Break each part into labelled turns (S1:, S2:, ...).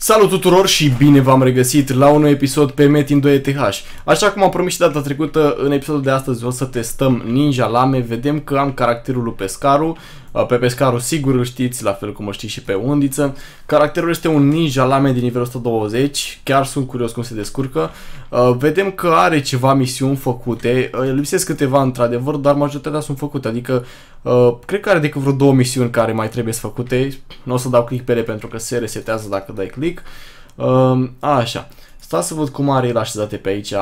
S1: Salut tuturor și bine v-am regăsit la un nou episod pe Metin 2 ETH. Așa cum am promis și data trecută, în episodul de astăzi o să testăm Ninja Lame. Vedem că am caracterul lui Pescaru. Pe Pescaru sigur îl știți, la fel cum îl știți și pe Undiță. Caracterul este un Ninja Lame din nivel 120. Chiar sunt curios cum se descurcă. Vedem că are ceva misiuni făcute. Lipsesc câteva într-adevăr, dar majoritatea sunt făcute. Adică cred că are decât vreo 2 misiuni care mai trebuie să făcute. Nu o să dau click pe ele pentru că se resetează dacă dai click. Așa. Stați să văd cum are el așezate pe aici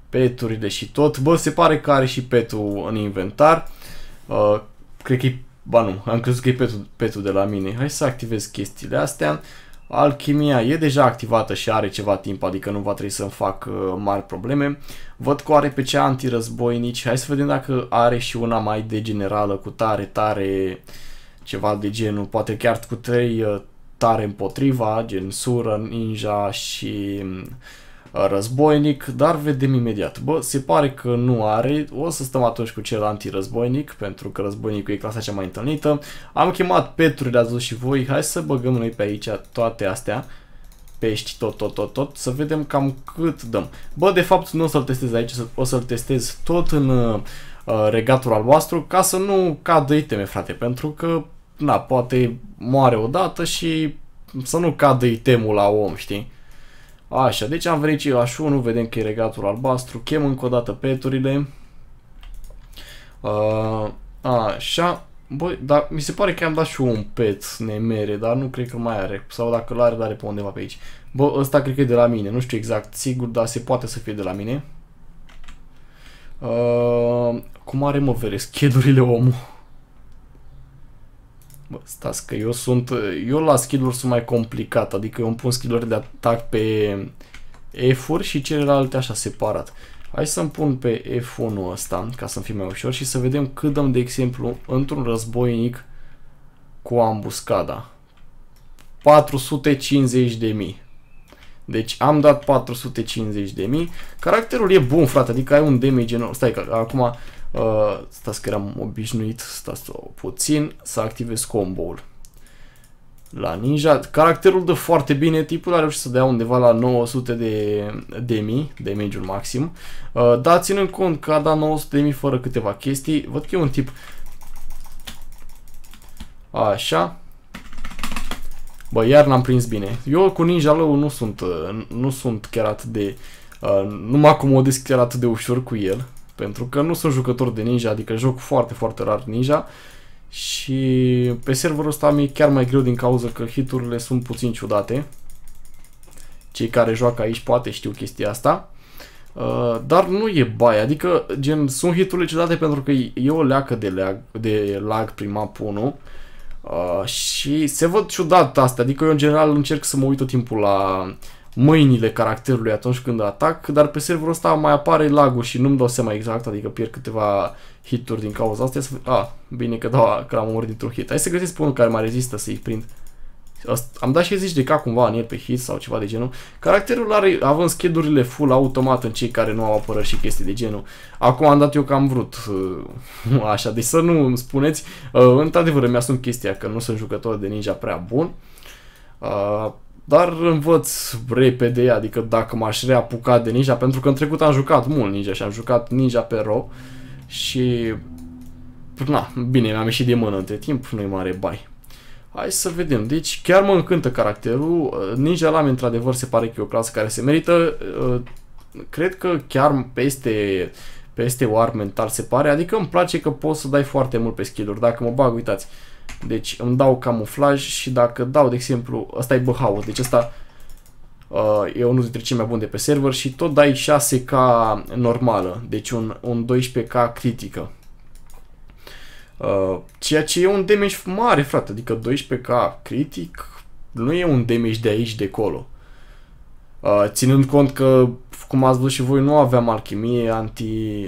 S1: peturile și tot. Bă, se pare că are și petul în inventar. Cred că e... Ba nu, am crezut că e petul de la mine. Hai să activez chestiile astea. Alchimia e deja activată și are ceva timp, adică nu va trebui să-mi fac mari probleme. Văd că are pe cea antirăzboinici. Hai să vedem dacă are și una mai de generală cu tare, ceva de genul. Poate chiar cu 3 tare împotriva, gen sură, ninja și războinic, dar vedem imediat. Bă, se pare că nu are. O să stăm atunci cu cel antirăzboinic, pentru că războinicul e clasa cea mai întâlnită. Am chemat peturile, ați văzut și voi. Hai să băgăm noi pe aici toate astea. Pești, tot, să vedem cam cât dăm. Bă, de fapt nu o să-l testez aici, o să-l testez tot în regatul albastru, ca să nu cadă iteme, frate, pentru că, na, poate moare odată și să nu cadă itemul la om, știi? Așa, deci am venit și eu H1, vedem că e regatul albastru, chem încă o dată peturile. Așa, băi, dar mi se pare că am dat și eu un pet nemere, dar nu cred că mai are, sau dacă l-are, l-are pe undeva pe aici. Bă, ăsta cred că e de la mine, nu știu exact sigur, dar se poate să fie de la mine. Cum are, mă, vere, schedurile omul? Bă, stați că eu la skill-uri sunt mai complicat, adică eu îmi pun skill-uri de atac pe F-uri și celelalte așa separat. Hai să-mi pun pe F1 ăsta, ca să-mi fie mai ușor și să vedem cât dăm, de exemplu, într-un războinic cu ambuscada. 450.000. Deci am dat 450.000. Caracterul e bun, frate, adică ai un damage enorm. Stai că acum... stați că eram obișnuit, stați puțin, să activez combo-ul. La ninja, caracterul dă foarte bine, tipul a reușit să dea undeva la 900 de mii, damage-ul maxim. Dar ținând cont că a dat 900 de mii fără câteva chestii, văd că e un tip așa. Bă, iar l-am prins bine. Eu cu ninja lău nu sunt chiar atât de... nu mă acomodez chiar atât de ușor cu el. Pentru că nu sunt jucător de ninja, adică joc foarte rar ninja. Și pe serverul ăsta mi-e chiar mai greu din cauza că hiturile sunt puțin ciudate. Cei care joacă aici poate știu chestia asta. Dar nu e baie, adică gen, sunt hiturile ciudate pentru că e o leacă de lag prin map 1. Și se văd ciudat astea, adică eu în general încerc să mă uit tot timpul la mâinile caracterului atunci când atac, dar pe serverul ăsta mai apare lag-ul și nu-mi dau seama exact, adică pierd câteva hituri din cauza asta. Bine că am murit dintr-un hit. Hai să găsesc pe unul care mai rezistă să-i prind. Am dat și zici de ca cumva în el pe hit sau ceva de genul. Caracterul are, având schedurile full automat în cei care nu au apărări și chestii de genul. Acum am dat eu că am vrut. Așa, deci să nu îmi spuneți. Într-adevăr îmi asum chestia că nu sunt jucător de ninja prea bun. Dar învăț repede, adică dacă m-aș reapuca de ninja, pentru că în trecut am jucat mult ninja și am jucat ninja pe ro și na, bine, mi-am ieșit de mână între timp, nu-i mare bai. Hai să vedem, deci chiar mă încântă caracterul, Ninja Lame într-adevăr se pare că e o clasă care se merită, cred că chiar peste War Mental se pare, adică îmi place că poți să dai foarte mult pe skill-uri, dacă mă bag, uitați. Deci îmi dau camuflaj și dacă dau, de exemplu, ăsta e Bauhaus, deci ăsta e unul dintre cei mai buni de pe server și tot dai 6k normală, deci un 12k critică. Ceea ce e un damage mare, frate, adică 12k critic nu e un damage de aici de acolo. Ținând cont că, cum ați văzut și voi, nu aveam alchimie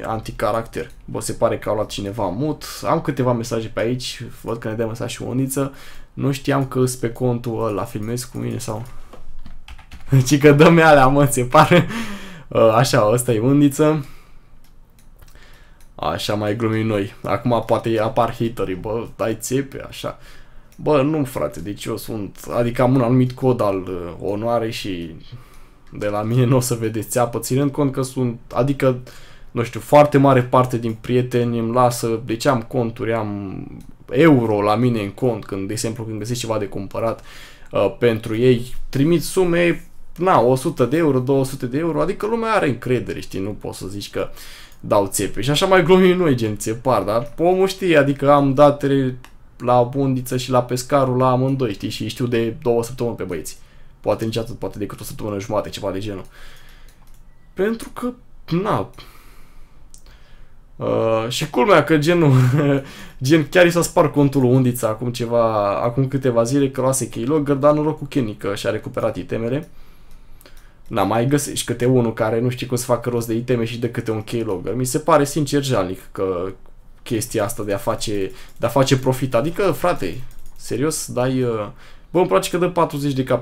S1: anti-caracter. Bă, se pare că au luat cineva mut. Am câteva mesaje pe aici, văd că ne dă mesaj și o Undiță. Nu știam că sunt pe contul ăla, filmez cu mine sau... Ci că dă-mi alea, mă, se pare. Așa, ăsta e Undiță. Așa mai glumim noi. Acum poate apar haterii, bă, dai țepe, așa. Bă, nu, frate, deci eu sunt, adică am un anumit cod al onoarei și de la mine nu o să vedeți țeapă, ținând cont că sunt, adică, nu știu, foarte mare parte din prieteni îmi lasă, deci am conturi, am euro la mine în cont, când, de exemplu, când găsesc ceva de cumpărat pentru ei, trimit sume, na, 100 de euro, 200 de euro, adică lumea are încredere, știi, nu poți să zici că dau țepe. Și așa mai glumim noi, gen țepar, dar omul știe, adică am datele la bundiță și la pescarul la amândoi, știi, și știu de 2 săptămâni pe băieți. Poate nici atât, poate decât o săptămână jumate, ceva de genul. Pentru că, na... și culmea că genul, gen chiar i s-a spart contul lui Undița acum câteva zile că luase keylogger, dar noroc cu Kenny că și-a recuperat itemele. Na, mai găsești câte unul care nu știe cum să facă rost de iteme și de câte un keylogger. Mi se pare sincer jalnic că chestia asta de a face profit. Adică, frate, serios, dai... Bă, îmi place că dă 40 de k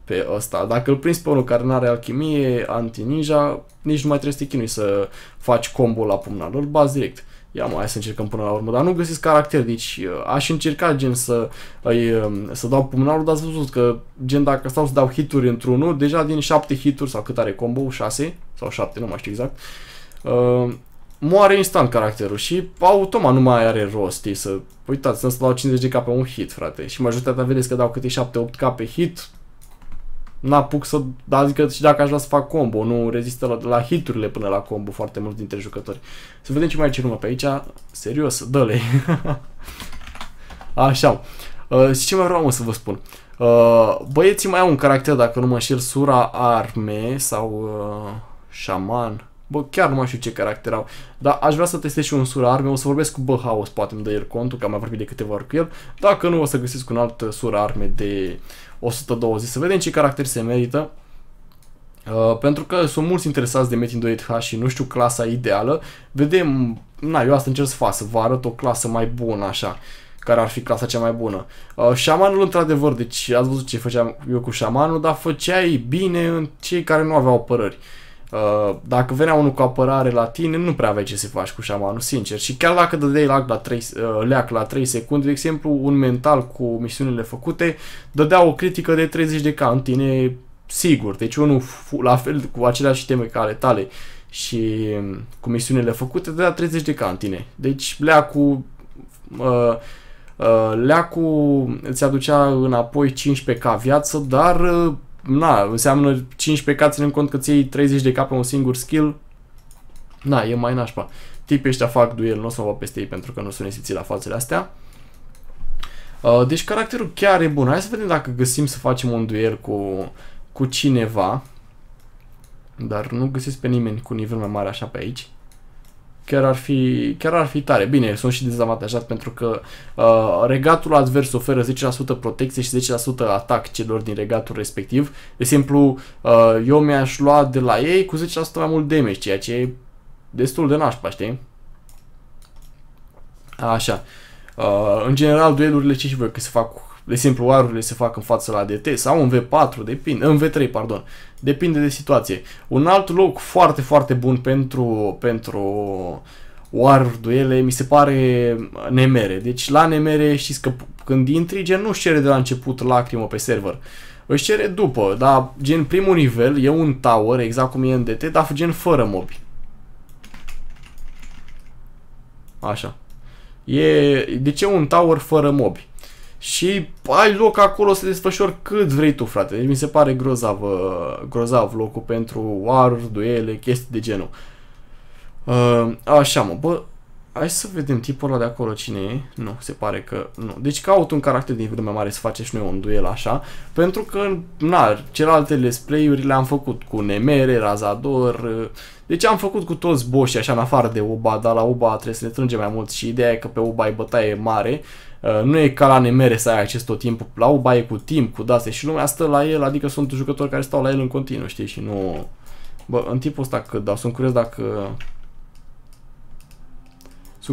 S1: pe ăsta. Dacă îl prinzi pe unul care nu are alchimie, anti-ninja, nici nu mai trebuie să te chinui să faci combo la pumnal. Îl bazi direct. Ia mă, hai să încercăm până la urmă. Dar nu găsesc caracter, deci aș încerca gen să dau pumnalul, dar ați văzut că gen dacă stau să dau hituri într-unul, deja din 7 hituri sau cât are combo, 6 sau 7, nu mai știu exact, moare instant caracterul și automat nu mai are rost, știi, să... Uitați, să dau 50 de k pe un hit, frate. Și majoritatea vedeți că dau câte 7-8 k pe hit. N-apuc să... Adică și dacă aș vrea să fac combo, nu rezistă la hiturile până la combo foarte mulți dintre jucători. Să vedem ce mai ce numai pe aici. Serios, dă-le. Așa. Și ce mai vreau să vă spun? Băieții mai au un caracter, dacă nu mă înșel, Sura Arme sau Șaman. Bă, chiar nu mai știu ce caracter au. Dar aș vrea să testez și un Sura Arme. O să vorbesc cu Băhaos, poate îmi dă el contul, că am mai vorbit de câteva ori cu el. Dacă nu, o să găsesc un alt Sura Arme de 120. Să vedem ce caracter se merită. Pentru că sunt mulți interesați de Metin 2H și nu știu clasa ideală. Vedem, na, eu asta încerc să fac, să vă arăt o clasă mai bună, așa. Care ar fi clasa cea mai bună. Șamanul, într-adevăr, deci ați văzut ce făceam eu cu șamanul, dar făceai bine în cei care nu aveau apărări. Dacă venea unul cu apărare la tine, nu prea aveai ce să faci cu șamanul, sincer. Și chiar dacă dădeai leac la 3 secunde, de exemplu, un mental cu misiunile făcute, dădea o critică de 30 de k în tine, sigur. Deci unul la fel cu aceleași teme ca ale tale și cu misiunile făcute, dădea 30 de k în tine. Deci leacul îți aducea înapoi 15k viață, dar na, înseamnă 15k ținând cont că ți iei 30 de k pe un singur skill. Na, e mai nașpa. Tipii ăștia fac duel, nu o să mă văd peste ei pentru că nu sunt nesiții la fațele astea. Deci caracterul chiar e bun. Hai să vedem dacă găsim să facem un duel cu cineva. Dar nu găsesc pe nimeni cu nivel mai mare așa pe aici. Chiar ar fi tare. Bine, sunt și dezavantajat pentru că regatul advers oferă 10% protecție și 10% atac celor din regatul respectiv. De exemplu, eu mi-aș lua de la ei cu 10% mai mult damage, ceea ce e destul de nașpa, știi? Așa. În general, duelurile ce și voi că se fac, de exemplu, arurile se fac în față la DT sau în V4, depinde, în V3, pardon. Depinde de situație. Un alt loc foarte, foarte bun pentru war duele mi se pare Nemere. Deci la Nemere știți că când intri, gen nu-și cere de la început lacrimă pe server. Își cere după, dar gen primul nivel e un tower, exact cum e în DT, dar gen fără mobi. Așa. Deci e un tower fără mobi. Și ai loc acolo să desfășori cât vrei tu, frate. Deci mi se pare grozav locul pentru war, duele, chestii de genul. Așa, mă, bă, hai să vedem tipul ăla de acolo cine e. Nu, se pare că nu. Deci caut un caracter din nivel mai mare să facem și noi un duel așa. Pentru că, na, celelalte let's play-uri le-am făcut cu Nemere, Razador. Deci am făcut cu toți boșii așa în afară de Uba, dar la Uba trebuie să ne trângem mai mult și ideea e că pe Uba e bătaie mare. Nu e ca la Nemere să ai acces tot timpul. La Uba e cu timp, cu dase și lumea stă la el, adică sunt jucători care stau la el în continuu, știi, și nu... Bă, în tipul ăsta cât dau, sunt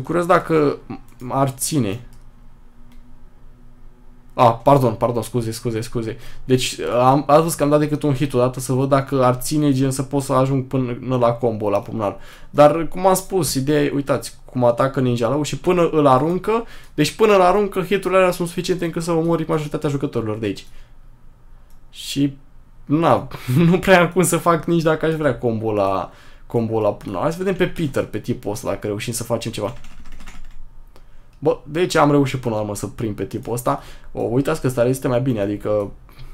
S1: curios dacă ar ține. Pardon, scuze. Deci ați văzut că am dat decât un hit odată să văd dacă ar ține gen să pot să ajung până la combo, la pumnal. Dar cum am spus, ideea e, uitați, cum atacă ninja lău și până îl aruncă, deci până îl aruncă hiturile alea sunt suficiente încât să omori majoritatea jucătorilor de aici. Și nu prea am cum să fac nici dacă aș vrea combo la pumnal. Hai să vedem pe Peter, pe tipul ăsta, dacă reușim să facem ceva. Bă, deci am reușit până la urmă să prind pe tipul ăsta. Uitați că ăsta rezistă mai bine, adică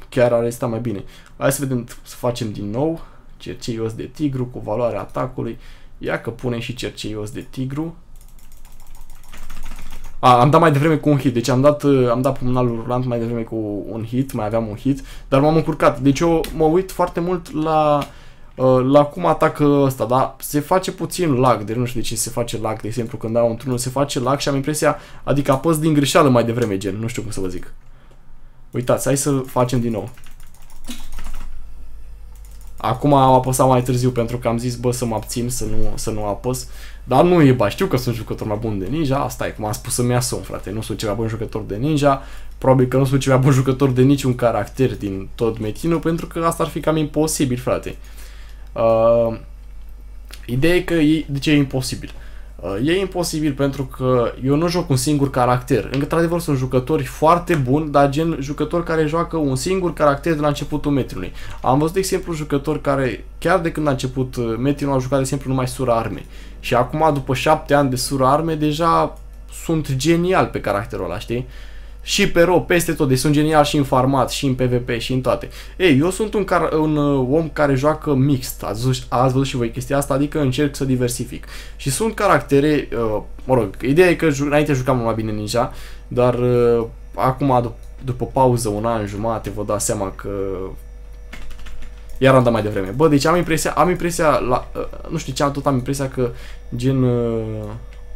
S1: chiar a rezistat mai bine. Hai să vedem, să facem din nou cerceios de tigru cu valoarea atacului. Ia că punem și cerceios de tigru. Am dat mai devreme cu un hit, deci am dat pumnalul rulant mai devreme cu un hit, mai aveam un hit, dar m-am încurcat. Deci eu mă uit foarte mult la cum atacă ăsta, dar se face puțin lag, de nu știu de ce se face lag, de exemplu când dau un turnul se face lag și am impresia, adică apăs din greșeală mai devreme, gen, nu știu cum să vă zic. Uitați, hai să facem din nou. Acum am apăsat mai târziu pentru că am zis, bă, să mă abțin, să nu apăs. Dar nu e, știu că sunt jucător mai bun de ninja, asta e, cum am spus, să-mi asum, frate. Nu sunt ceva bun jucător de ninja, probabil că nu sunt ceva bun jucător de niciun caracter din tot metinul, pentru că asta ar fi cam imposibil, frate. Ideea e că de ce e imposibil? E imposibil pentru că eu nu joc un singur caracter. Într-adevăr sunt jucători foarte buni, dar gen jucători care joacă un singur caracter de la începutul metinului. Am văzut, de exemplu, jucători care, chiar de când a început metinul, au jucat, de exemplu, numai sura arme. Și acum, după 7 ani de sura arme, deja sunt genial pe caracterul ăla, știi? Și pe ro, peste tot, deci sunt genial și în farmat, și în PvP, și în toate. Ei, eu sunt un om care joacă mixt, ați văzut și voi chestia asta, adică încerc să diversific. Și sunt caractere, mă rog, ideea e că înainte jucam mai bine ninja, dar acum, după pauză, un an, jumate, vă dați seama că iar am dat mai devreme. Bă, deci am impresia, nu știu ce am impresia că gen,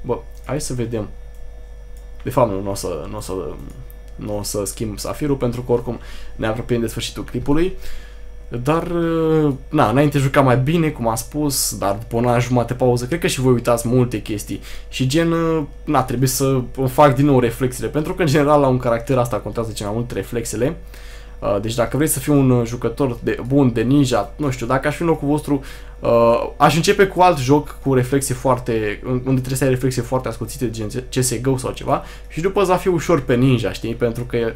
S1: bă, hai să vedem. De fapt, nu o să schimb safirul pentru că oricum ne apropiem de sfârșitul clipului. Dar, înainte jucam mai bine, cum am spus, dar după un an jumate pauză, cred că și voi uitați multe chestii. Și gen, trebuie să fac din nou reflexele, pentru că în general la un caracter asta contează cel mai mult reflexele. Deci dacă vreți să fiu un jucător bun de ninja, nu știu, dacă aș fi în locul vostru, aș începe cu alt joc cu reflexe unde trebuie să ai reflexe foarte ascuțite, gen CSGO sau ceva, și după să fie ușor pe ninja, știi? Pentru că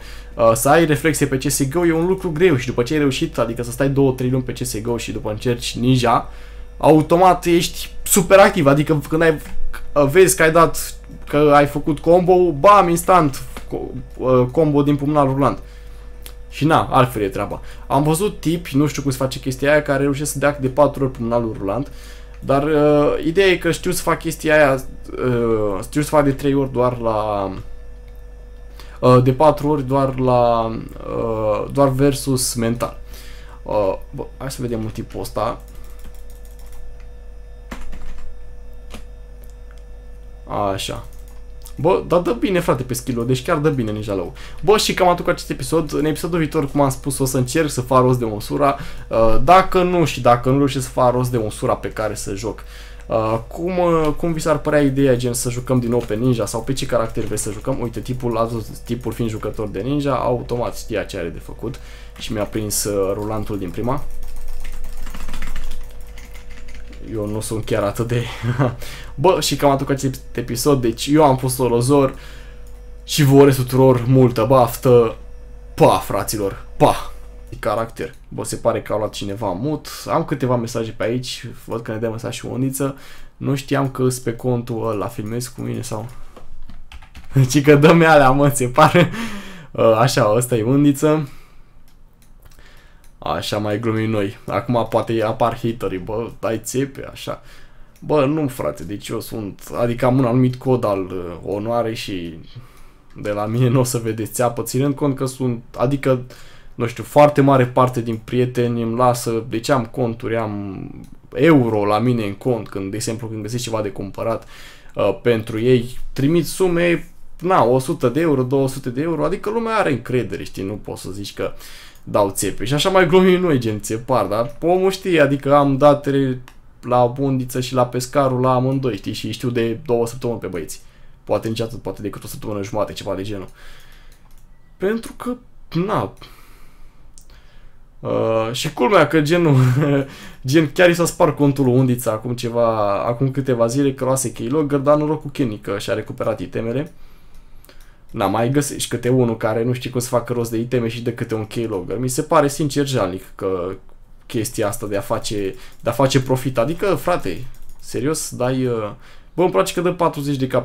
S1: să ai reflexe pe CSGO e un lucru greu și după ce ai reușit, adică să stai 2-3 luni pe CSGO și după încerci ninja, automat ești super activ, adică când vezi că ai făcut combo, bam, instant combo din pumnal rulant. Și altfel e treaba. Am văzut tipi, nu știu cum se face chestia aia, care reușesc să dea de 4 ori pumnalul rulant, dar ideea e că știu să fac chestia aia, știu să fac de 3 ori doar de 4 ori doar versus mental. Bă, hai să vedem un tipul ăsta. Așa. Bă, dar dă bine, frate, pe skill-ul, deci chiar dă bine ninja lău. Bă, și cam atât cu acest episod. În episodul viitor, cum am spus, o să încerc să fac rost de măsura. Dacă nu reușesc să fac rost de măsura pe care să joc. Cum vi s-ar părea ideea, gen, să jucăm din nou pe ninja sau pe ce caracter vreți să jucăm? Uite, tipul fiind jucător de ninja, automat știa ce are de făcut și mi-a prins rulantul din prima. Eu nu sunt chiar atât de... Bă, și cam atât cu acest episod, deci eu am fost Olozor și vă urez tuturor multă baftă. Pa, fraților, pa! Caracter. Bă, se pare că a luat cineva mut. Am câteva mesaje pe aici, văd că ne dă mesaj și o Undiță. Nu știam că sunt pe contul ăla, filmez cu mine sau... Ci că dă-mi alea, mă, se pare. Așa, ăsta e Undiță. Așa mai glumim noi. Acum poate apar haterii, bă, dai țepe, așa. Bă, nu, frate, deci eu sunt... Adică am un anumit cod al onoarei și de la mine nu o să vedeți țeapă, ținând cont că sunt... Adică, nu știu, foarte mare parte din prieteni îmi lasă... Deci am conturi, am euro la mine în cont, când, de exemplu, când găsesc ceva de cumpărat pentru ei, trimit sume, 100 de euro, 200 de euro, adică lumea are încredere, știi, nu poți să zici că dau țepe. Și așa mai glumim noi, gen țepar, dar omul știe, adică am datele la Bundiță și la Pescarul la amândoi, știi, și știu de 2 săptămâni pe băieți. Poate nici atât, poate decât o săptămână jumate, ceva de genul. Pentru că, na... și culmea că genul, gen chiar i s-a spart contul lui Undița acum câteva zile că luase keylogger, dar noroc cu Kenny că și-a recuperat itemele. Na, mai găsești câte unul care nu știe cum să facă rost de iteme și de câte un keylogger. Mi se pare sincer jalnic că chestia asta de a face profit. Adică, frate, serios, dai... Bă, îmi place că dă 40 de k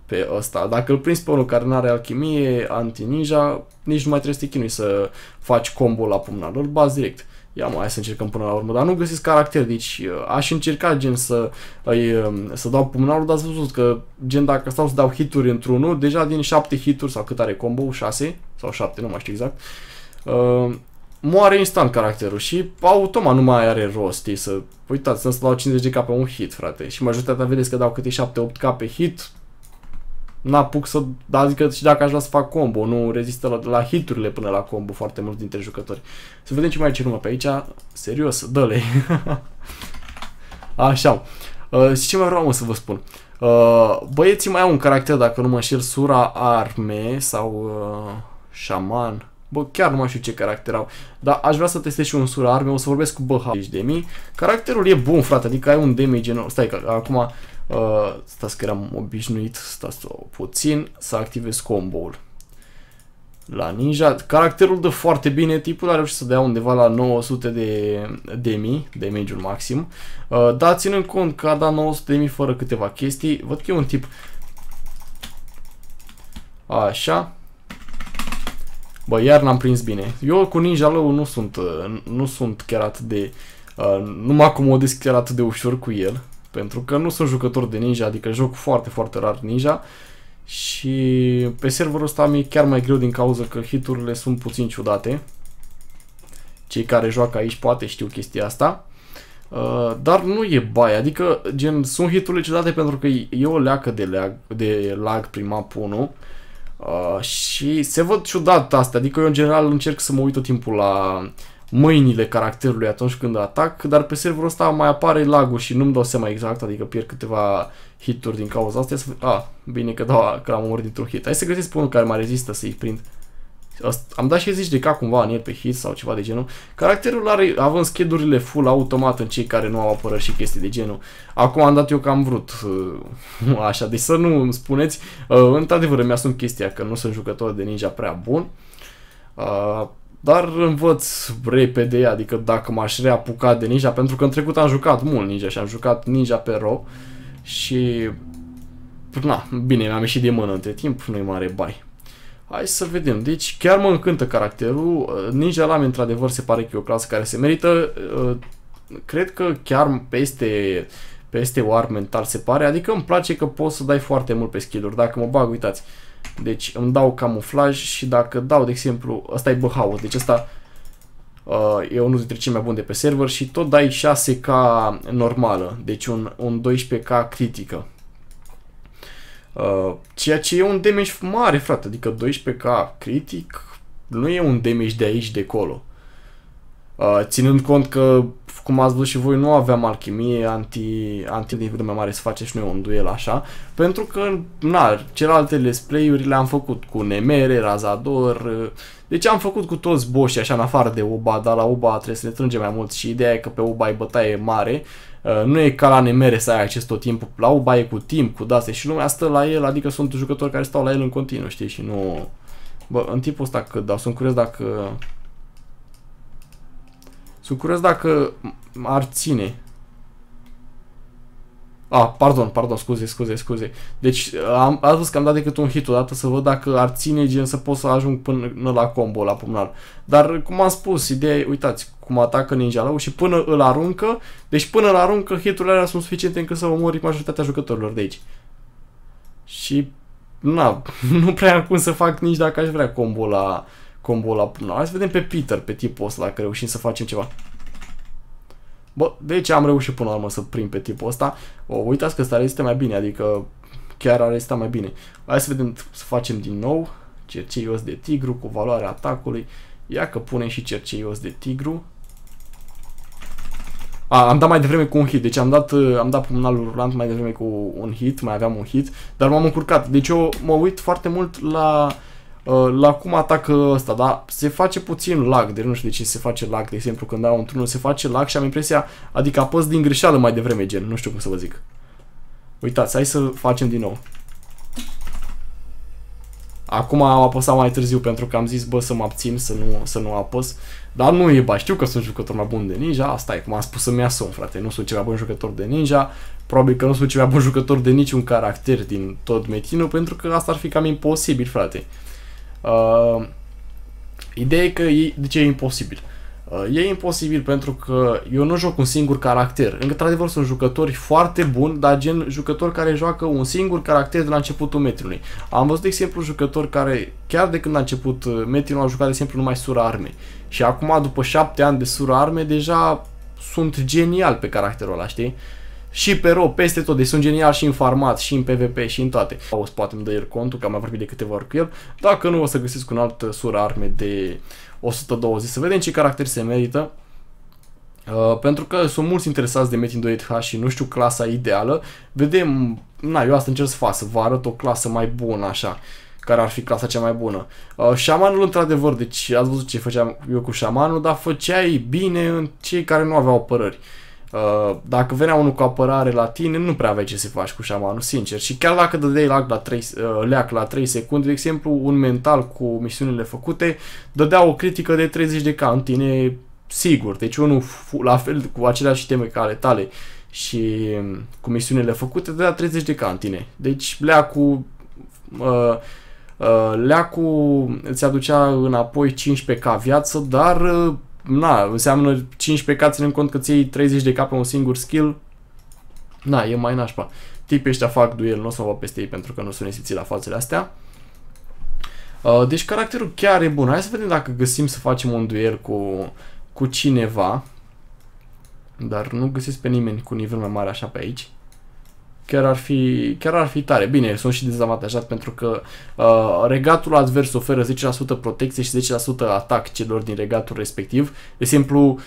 S1: pe ăsta. Dacă îl prinzi pe unul care nu are alchimie, anti-ninja, nici nu mai trebuie să te chinui să faci combo la pumnal. Îl bazi direct. Ia mă, hai să încercăm până la urmă. Dar nu găsesc caracter, deci aș încerca gen să dau pumnalul, dar ați văzut că gen dacă stau să dau hituri într-unul, deja din 7 hituri sau cât are combo, 6 sau 7, nu mai știu exact, moare instant caracterul și automat nu mai are rost, să uitați, să dau 50 de k pe un hit, frate, și majoritatea vedeți că dau câte 7-8 k pe hit, n-apuc să, adică și dacă aș vrea să fac combo, nu rezistă la hiturile până la combo foarte mulți dintre jucători. Să vedem ce mai ce pe aici, serios, dă-le. Așa, și ce mai vreau să vă spun, băieții mai au un caracter, dacă nu mă înșel, Sura Arme sau Șaman. Bă, chiar nu mai știu ce caracter au, dar aș vrea să testez și un Sura Arme, o să vorbesc cu BH de mii. Caracterul e bun, frate, adică ai un damage enorm. Stai că acum, stați că eram obișnuit, stați puțin, să activez combo-ul. La ninja, caracterul dă foarte bine, tipul a reușit să dea undeva la 900 de mii, damage-ul maxim. Dar ținând cont că a dat 900 de mii fără câteva chestii, văd că e un tip. Așa. Bă, iar n-am prins bine. Eu cu ninja lău nu sunt chiar atât de... nu mă acomodez chiar atât de ușor cu el. Pentru că nu sunt jucător de ninja, adică joc foarte, foarte rar ninja. Și pe serverul ăsta mi-e chiar mai greu din cauza că hiturile sunt puțin ciudate. Cei care joacă aici poate știu chestia asta. Dar nu e baie, adică gen, sunt hiturile ciudate pentru că e o leacă de lag prin map 1. Și se văd ciudat asta, adică eu în general încerc să mă uit tot timpul la mâinile caracterului atunci când atac, dar pe serverul ăsta mai apare lag-ul și nu-mi dau seama exact, adică pierd câteva hituri din cauza asta. Bine că am omorât dintr-un hit. Hai să găsesc pe unul care mai rezistă să-i prind. Am dat 60 de k cumva în el pe hit sau ceva de genul. Caracterul are, având schedurile full automat în cei care nu au apărări și chestii de genul. Acum am dat eu că am vrut așa, deci să nu îmi spuneți, într-adevăr îmi asum chestia că nu sunt jucător de ninja prea bun. Dar învăț repede, adică dacă m-aș reapuca de ninja, pentru că în trecut am jucat mult ninja și am jucat ninja pe ro și na, bine, mi-am ieșit de mână între timp, nu-i mare bai. Hai să vedem, deci chiar mă încântă caracterul, Ninja Lame într-adevăr se pare că e o clasă care se merită, cred că chiar peste War mental se pare, adică îmi place că poți să dai foarte mult pe skill-uri, dacă mă bag, uitați, deci îmi dau camuflaj și dacă dau, de exemplu, ăsta e BH-ul, deci ăsta e unul dintre cei mai buni de pe server și tot dai 6k normală, deci un 12k critică. Ceea ce e un damage mare, frate, adică 12k critic nu e un damage de aici de acolo. Ținând cont că, cum ați văzut și voi, nu aveam alchimie anti de mai mare să facem și noi un duel așa, pentru că, na, celelalte let's play-uri le-am făcut cu Nemere, Razador, deci am făcut cu toți boșii așa în afară de Oba, dar la Oba trebuie să ne trângem mai mult și ideea e că pe Oba ai bătaie mare. Nu e ca la Nemere să ai acces tot timpul, la Oba e cu timp, cu dase și lumea stă la el, adică sunt jucători care stau la el în continuu, știi, și nu... Bă, în tipul ăsta cât dau, sunt curios dacă ar ține. Pardon, scuze. Deci am văzut că am dat decât un hit odată să văd dacă ar ține, gen să pot să ajung până la combo, la pumnal. Dar, cum am spus, ideea e, uitați, cum atacă ninja lău și până îl aruncă, deci până îl aruncă, hiturile alea sunt suficiente încât să omori majoritatea jucătorilor de aici. Și, na, nu prea am cum să fac nici dacă aș vrea combo la pumnal. Hai să vedem pe Peter, pe tipul ăsta, dacă reușim să facem ceva. Bă, deci am reușit până la urmă să prind pe tipul ăsta. Uitați că ăsta rezistă mai bine, adică chiar a rezistat mai bine. Hai să vedem, să facem din nou cerceios de tigru cu valoarea atacului. Ia că punem și cerceios de tigru. Am dat mai devreme cu un hit, deci am dat pumnalul rulant mai devreme cu un hit, mai aveam un hit, dar m-am încurcat. Deci eu mă uit foarte mult la la cum atacă ăsta, dar se face puțin lag, de nu știu de ce se face lag, de exemplu când dau un turn se face lag și am impresia, adică apăs din greșeală mai devreme, gen, nu știu cum să vă zic. Uitați, hai să facem din nou. Acum am apăsat mai târziu pentru că am zis, bă, să mă abțin, să nu apăs. Dar nu e, ba, știu că sunt jucător mai bun de ninja, asta e, cum am spus, să-mi asum, frate. Nu sunt cel mai bun jucător de ninja, probabil că nu sunt cel mai bun jucător de niciun caracter din tot metinul, pentru că asta ar fi cam imposibil, frate. Ideea e că de ce e imposibil? E imposibil pentru că eu nu joc un singur caracter. Într-adevăr sunt jucători foarte buni, dar gen jucători care joacă un singur caracter de la începutul metinului. Am văzut, de exemplu, jucători care chiar de când a început metinul au jucat, de exemplu, numai sura arme. Și acum, după 7 ani de sura arme, deja sunt genial pe caracterul ăla, știi? Și pe ro, peste tot, deci sunt genial și în farmat, și în PvP, și în toate. O să poate îmi dă el contul, că am mai vorbit de câteva ori cu el. Dacă nu, o să găsesc un alt sura arme de 120, să vedem ce caracter se merită. Pentru că sunt mulți interesați de Metin 2ETH și nu știu clasa ideală. Vedem, na, eu asta încerc să fac, să vă arăt o clasă mai bună, așa. Care ar fi clasa cea mai bună. Șamanul, într-adevăr, deci ați văzut ce făceam eu cu șamanul, dar făceai bine în cei care nu aveau apărări. Dacă venea unul cu apărare la tine, nu prea aveai ce să faci cu șamanul, sincer. Și chiar dacă dădeai leac la 3 secunde, de exemplu, un mental cu misiunile făcute, dădea o critică de 30k în tine, sigur. Deci unul la fel cu aceleași teme ca ale tale și cu misiunile făcute, dădea 30k în tine. Deci leacul îți aducea înapoi 15k viață, dar na, înseamnă 15k ținând cont că ți iei 30k pe un singur skill. Na, e mai nașpa. Tipii ăștia fac duel, nu o să mă văd peste ei pentru că nu sunt nesimțiți la fațele astea. Deci caracterul chiar e bun. Hai să vedem dacă găsim să facem un duel cu cineva. Dar nu găsesc pe nimeni cu nivel mai mare așa pe aici. Chiar ar fi tare. Bine, sunt și dezavantajat pentru că regatul advers oferă 10% protecție și 10% atac celor din regatul respectiv. De exemplu,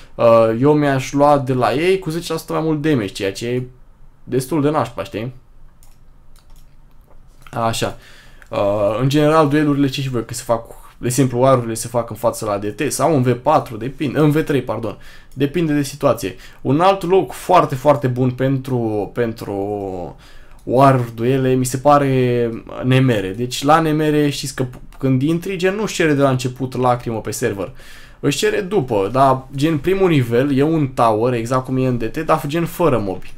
S1: eu mi-aș lua de la ei cu 10% mai mult damage, ceea ce e destul de nașpa, știi? Așa. În general, duelurile ce și voi că se fac, de exemplu, warurile se fac în față la DT sau în V4, depinde, în V3, pardon. Depinde de situație. Un alt loc foarte, foarte bun pentru war duele mi se pare Nemere. Deci la Nemere știți că când intri, gen nu-și cere de la început lacrimă pe server. Își cere după, dar gen primul nivel e un tower, exact cum e în DT, dar gen fără mobi.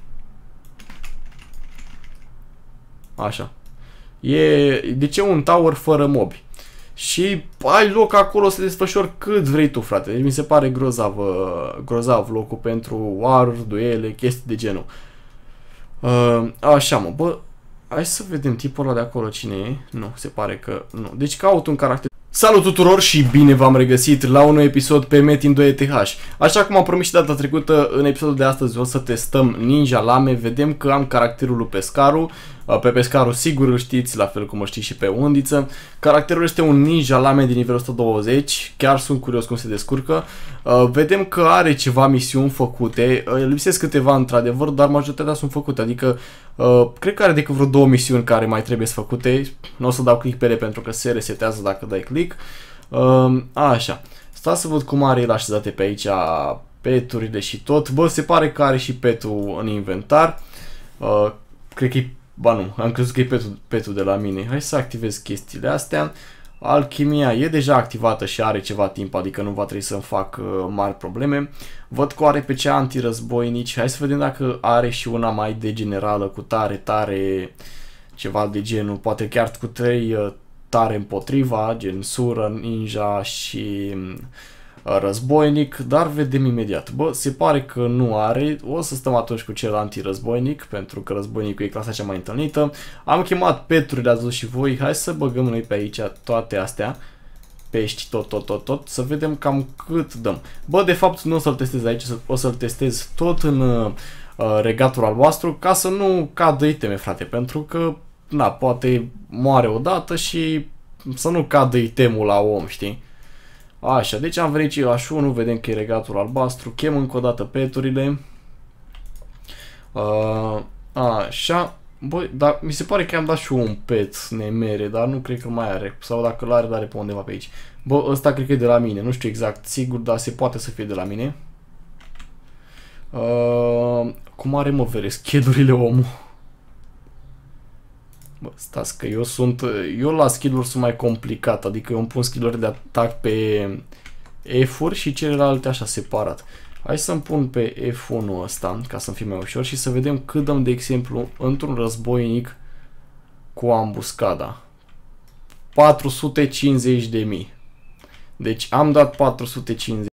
S1: Așa. De ce un tower fără mobi? Și ai loc acolo să desfășori cât vrei tu, frate. Deci mi se pare grozav locul pentru war-uri, duele, chestii de genul. Așa, mă, bă, hai să vedem tipul ăla de acolo cine e. Nu, se pare că nu. Deci caut un caracter. Salut tuturor și bine v-am regăsit la un nou episod pe Metin 2ETH. Așa cum am promis și data trecută, în episodul de astăzi o să testăm Ninja Lame. Vedem că am caracterul lui Pescaru. Pe Pescaru sigur îl știți, la fel cum îl știți și pe Undiță. Caracterul este un Ninja Lame din nivel 120. Chiar sunt curios cum se descurcă. Vedem că are ceva misiuni făcute. Lipsesc câteva într-adevăr, dar majoritatea sunt făcute. Adică cred că are decât vreo 2 misiuni care mai trebuie să făcute. Nu o să dau click pe ele pentru că se resetează dacă dai click. Așa. Stați să văd cum are el așezate pe aici peturile și tot. Bă, se pare că are și petul în inventar. Cred că e... Ba nu, am crezut că e petul de la mine. Hai să activez chestiile astea. Alchimia e deja activată și are ceva timp, adică nu va trebui să-mi fac mari probleme. Văd că are pe cea antirăzboinici. Hai să vedem dacă are și una mai de generală cu tare, ceva de genul. Poate chiar cu 3 tare împotriva, gen sură, ninja și războinic, dar vedem imediat. Bă, se pare că nu are. O să stăm atunci cu cel antirăzboinic, pentru că războinicul e clasa cea mai întâlnită. Am chemat peturile, ați văzut și voi. Hai să băgăm noi pe aici toate astea. Pești, tot. Să vedem cam cât dăm. Bă, de fapt nu o să-l testez aici, o să-l testez tot în regatul albastru, ca să nu cadă iteme, frate. Pentru că, na, poate moare odată și să nu cadă itemul la om, știi? Așa, deci am venit eu H1, vedem că e regatul albastru, chem încă o dată peturile. Așa, Băi, dar mi se pare că am dat și eu un pet nemere, dar nu cred că mai are. Sau dacă l-are, l-are pe undeva pe aici. Bă, ăsta cred că e de la mine. Nu știu exact sigur, dar se poate să fie de la mine. Cum are, mă, vere schiedurile omul? Bă, stați că eu la skill-uri sunt mai complicat. Adică eu îmi pun skill-uri de atac pe F-uri și celelalte așa separat. Hai să-mi pun pe F1 ăsta, ca să-mi fie mai ușor și să vedem cât dăm, de exemplu, într-un războinic cu ambuscada. 450.000. Deci am dat 450.